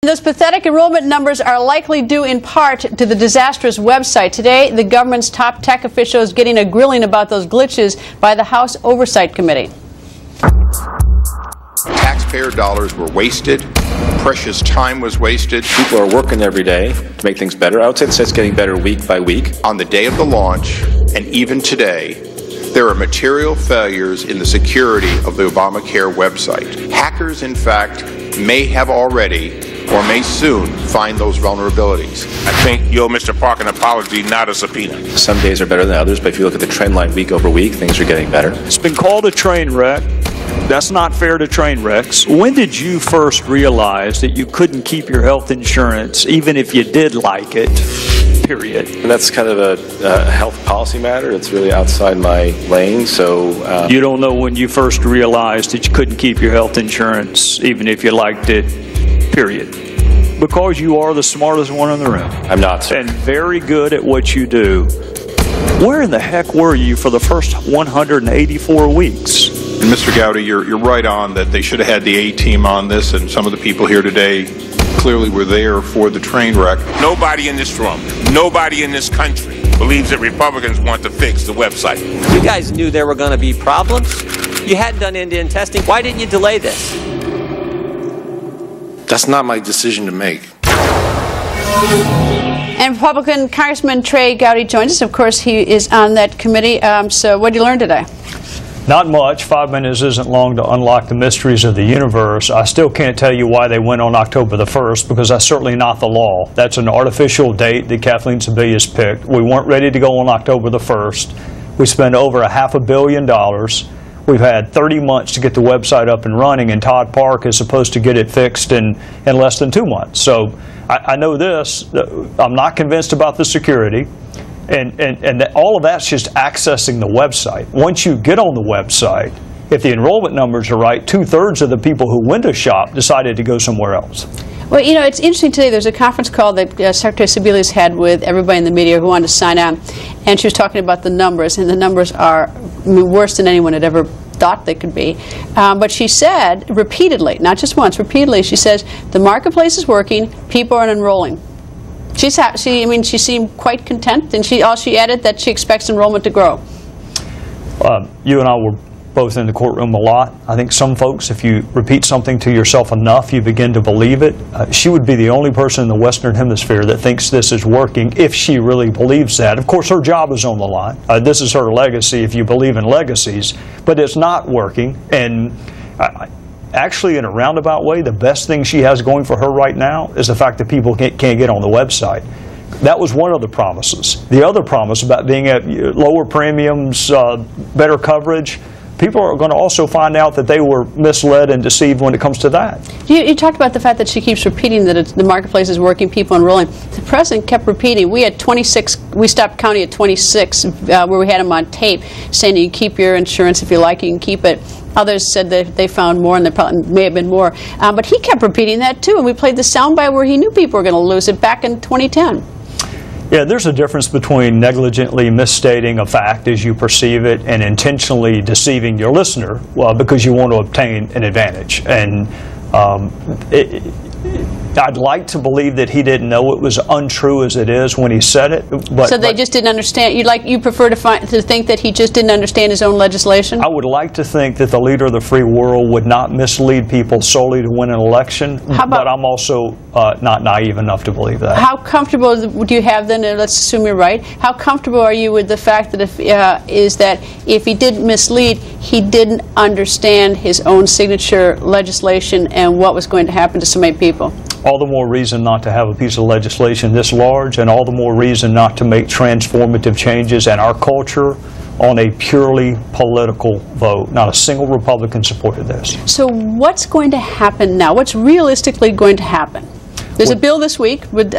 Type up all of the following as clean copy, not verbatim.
Those pathetic enrollment numbers are likely due in part to the disastrous website. Today, the government's top tech officials getting a grilling about those glitches by the House Oversight Committee. Taxpayer dollars were wasted. Precious time was wasted. People are working every day to make things better. I would say the site's getting better week by week. On the day of the launch, and even today, there are material failures in the security of the Obamacare website. Hackers, in fact, may have already or may soon find those vulnerabilities. I think you owe Mr. Park an apology, not a subpoena. Some days are better than others, but if you look at the trend line week over week, things are getting better. It's been called a train wreck. That's not fair to train wrecks. When did you first realize that you couldn't keep your health insurance even if you did like it, period? And that's kind of a health policy matter. It's really outside my lane, so... You don't know when you first realized that you couldn't keep your health insurance even if you liked it, period. Because you are the smartest one in the room. I'm not, sir. And very good at what you do. Where in the heck were you for the first 184 weeks? And Mr. Gowdy, you're right on that they should have had the A-team on this, and some of the people here today clearly were there for the train wreck. Nobody in this room, nobody in this country believes that Republicans want to fix the website. You guys knew there were going to be problems. You hadn't done end-to-end testing. Why didn't you delay this? That's not my decision to make. And Republican Congressman Trey Gowdy joins us. Of course, he is on that committee. So what did you learn today? Not much. 5 minutes isn't long to unlock the mysteries of the universe. I still can't tell you why they went on October the 1st, because that's certainly not the law. That's an artificial date that Kathleen Sebelius picked. We weren't ready to go on October the 1st. We spent over $500 million. We've had 30 months to get the website up and running, and Todd Park is supposed to get it fixed in less than 2 months. So I know this. I'm not convinced about the security. And all of that's just accessing the website. Once you get on the website, if the enrollment numbers are right, 2/3 of the people who went to shop decided to go somewhere else. Well, you know, it's interesting today. There's a conference call that Secretary Sebelius had with everybody in the media who wanted to sign on, and she was talking about the numbers, and the numbers are worse than anyone had ever thought they could be. But she said repeatedly, not just once, repeatedly, she says the marketplace is working, people are enrolling. She seemed quite content, and all she added that she expects enrollment to grow. You and I were both in the courtroom a lot. I think some folks, if you repeat something to yourself enough, you begin to believe it. She would be the only person in the Western Hemisphere that thinks this is working if she really believes that. Of course, her job is on the line. This is her legacy if you believe in legacies, but it's not working. And actually, in a roundabout way, the best thing she has going for her right now is the fact that people can't get on the website. That was one of the promises. The other promise about being at lower premiums, better coverage, people are going to also find out that they were misled and deceived when it comes to that. You talked about the fact that she keeps repeating that the marketplace is working, people enrolling. The president kept repeating. We had 26, we stopped counting at 26 where we had him on tape saying you can keep your insurance if you like, you can keep it. Others said that they found more, and there probably may have been more. But he kept repeating that too, and we played the soundbite where he knew people were going to lose it back in 2010. Yeah, there's a difference between negligently misstating a fact as you perceive it and intentionally deceiving your listener because you want to obtain an advantage. And I'd like to believe that he didn't know it was untrue as it is when he said it. So they just didn't understand. You prefer to think that he just didn't understand his own legislation? I would like to think that the leader of the free world would not mislead people solely to win an election, but I'm also not naive enough to believe that. How comfortable do you have then, and let's assume you're right, how comfortable are you with the fact that if he did mislead, he didn't understand his own signature legislation and what was going to happen to so many people? All the more reason not to have a piece of legislation this large, and all the more reason not to make transformative changes in our culture on a purely political vote. Not a single Republican supported this. So what's going to happen now? What's realistically going to happen? There's a bill this week with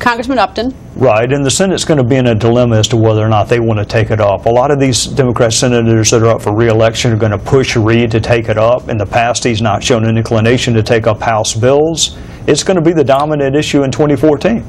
Congressman Upton. Right, and the Senate's going to be in a dilemma as to whether or not they want to take it up. A lot of these Democrat senators that are up for re-election are going to push Reid to take it up. In the past, he's not shown an inclination to take up House bills. It's going to be the dominant issue in 2014.